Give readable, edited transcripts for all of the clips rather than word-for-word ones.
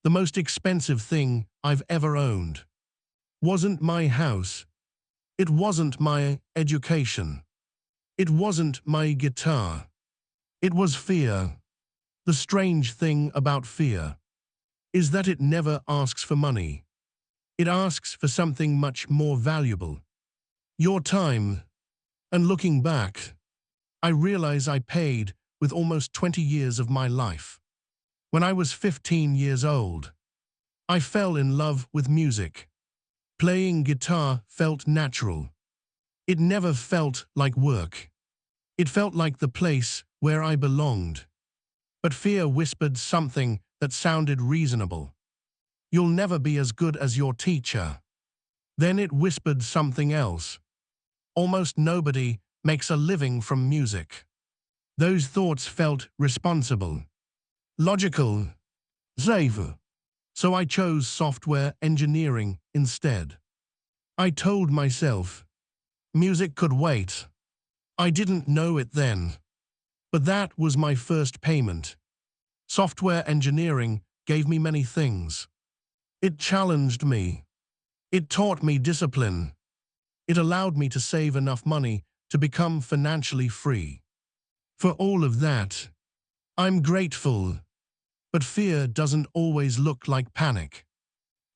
The most expensive thing I've ever owned wasn't my house. It wasn't my education. It wasn't my guitar. It was fear. The strange thing about fear is that it never asks for money. It asks for something much more valuable: your time. And looking back, I realize I paid with almost 20 years of my life. When I was 15 years old, I fell in love with music. Playing guitar felt natural. It never felt like work. It felt like the place where I belonged. But fear whispered something that sounded reasonable. You'll never be as good as your teacher. Then it whispered something else. Almost nobody makes a living from music. Those thoughts felt responsible, logical, safe. So I chose software engineering instead. I told myself, music could wait. I didn't know it then, but that was my first payment. Software engineering gave me many things. It challenged me. It taught me discipline. It allowed me to save enough money to become financially free. For all of that, I'm grateful. But fear doesn't always look like panic.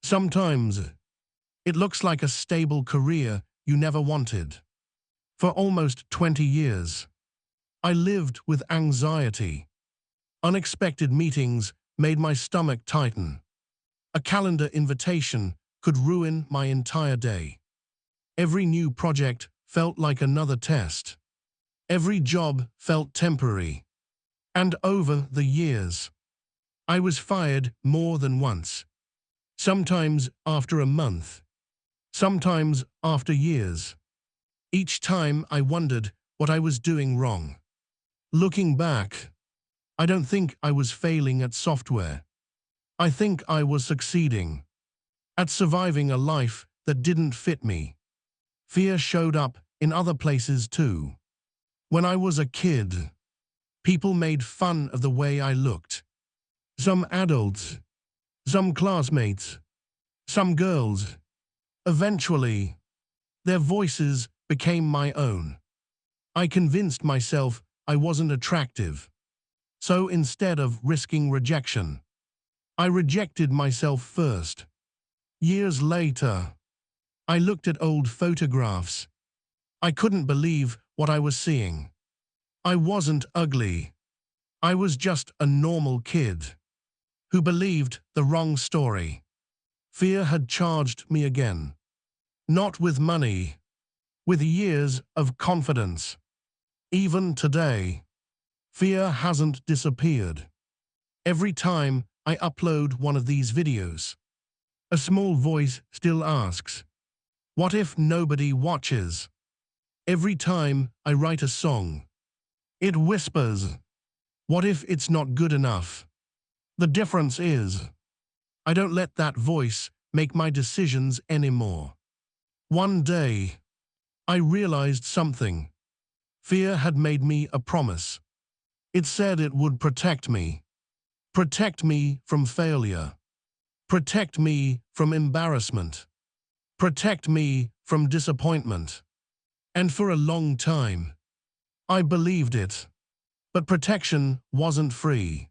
Sometimes it looks like a stable career you never wanted. For almost 20 years, I lived with anxiety. Unexpected meetings made my stomach tighten. A calendar invitation could ruin my entire day. Every new project felt like another test. Every job felt temporary. And over the years, I was fired more than once. Sometimes after a month. Sometimes after years. Each time I wondered what I was doing wrong. Looking back, I don't think I was failing at software. I think I was succeeding at surviving a life that didn't fit me. Fear showed up in other places too. When I was a kid, people made fun of the way I looked. Some adults, some classmates, some girls. Eventually, their voices became my own. I convinced myself I wasn't attractive. So instead of risking rejection, I rejected myself first. Years later, I looked at old photographs. I couldn't believe what I was seeing. I wasn't ugly. I was just a normal kid who believed the wrong story. Fear had charged me again. Not with money, with years of confidence. Even today, fear hasn't disappeared. Every time I upload one of these videos, a small voice still asks, what if nobody watches? Every time I write a song, it whispers, what if it's not good enough? The difference is, I don't let that voice make my decisions anymore. One day, I realized something. Fear had made me a promise. It said it would protect me from failure, protect me from embarrassment, protect me from disappointment. And for a long time, I believed it. But protection wasn't free.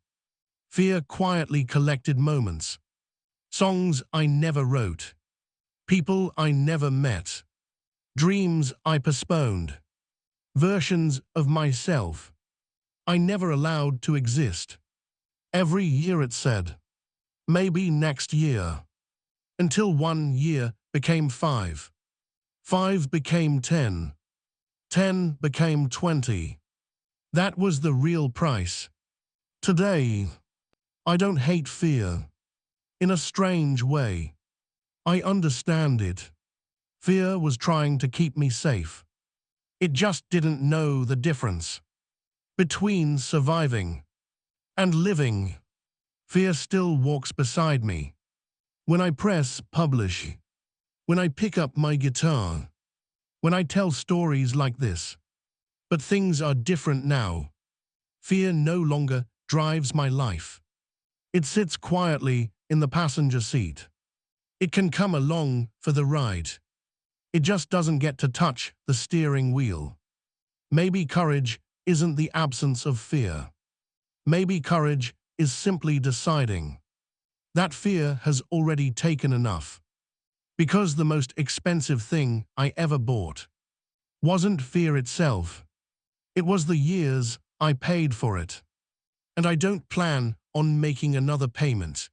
Fear quietly collected moments. Songs I never wrote. People I never met. Dreams I postponed. Versions of myself I never allowed to exist. Every year it said, maybe next year. Until 1 year became 5. 5 became 10. 10 became 20. That was the real price. Today, I don't hate fear. In a strange way, I understand it. Fear was trying to keep me safe. It just didn't know the difference between surviving and living. Fear still walks beside me. When I press publish, when I pick up my guitar, when I tell stories like this. But things are different now. Fear no longer drives my life. It sits quietly in the passenger seat. It can come along for the ride. It just doesn't get to touch the steering wheel. Maybe courage isn't the absence of fear. Maybe courage is simply deciding that fear has already taken enough. Because the most expensive thing I ever bought wasn't fear itself. It was the years I paid for it. And I don't plan on making another payment.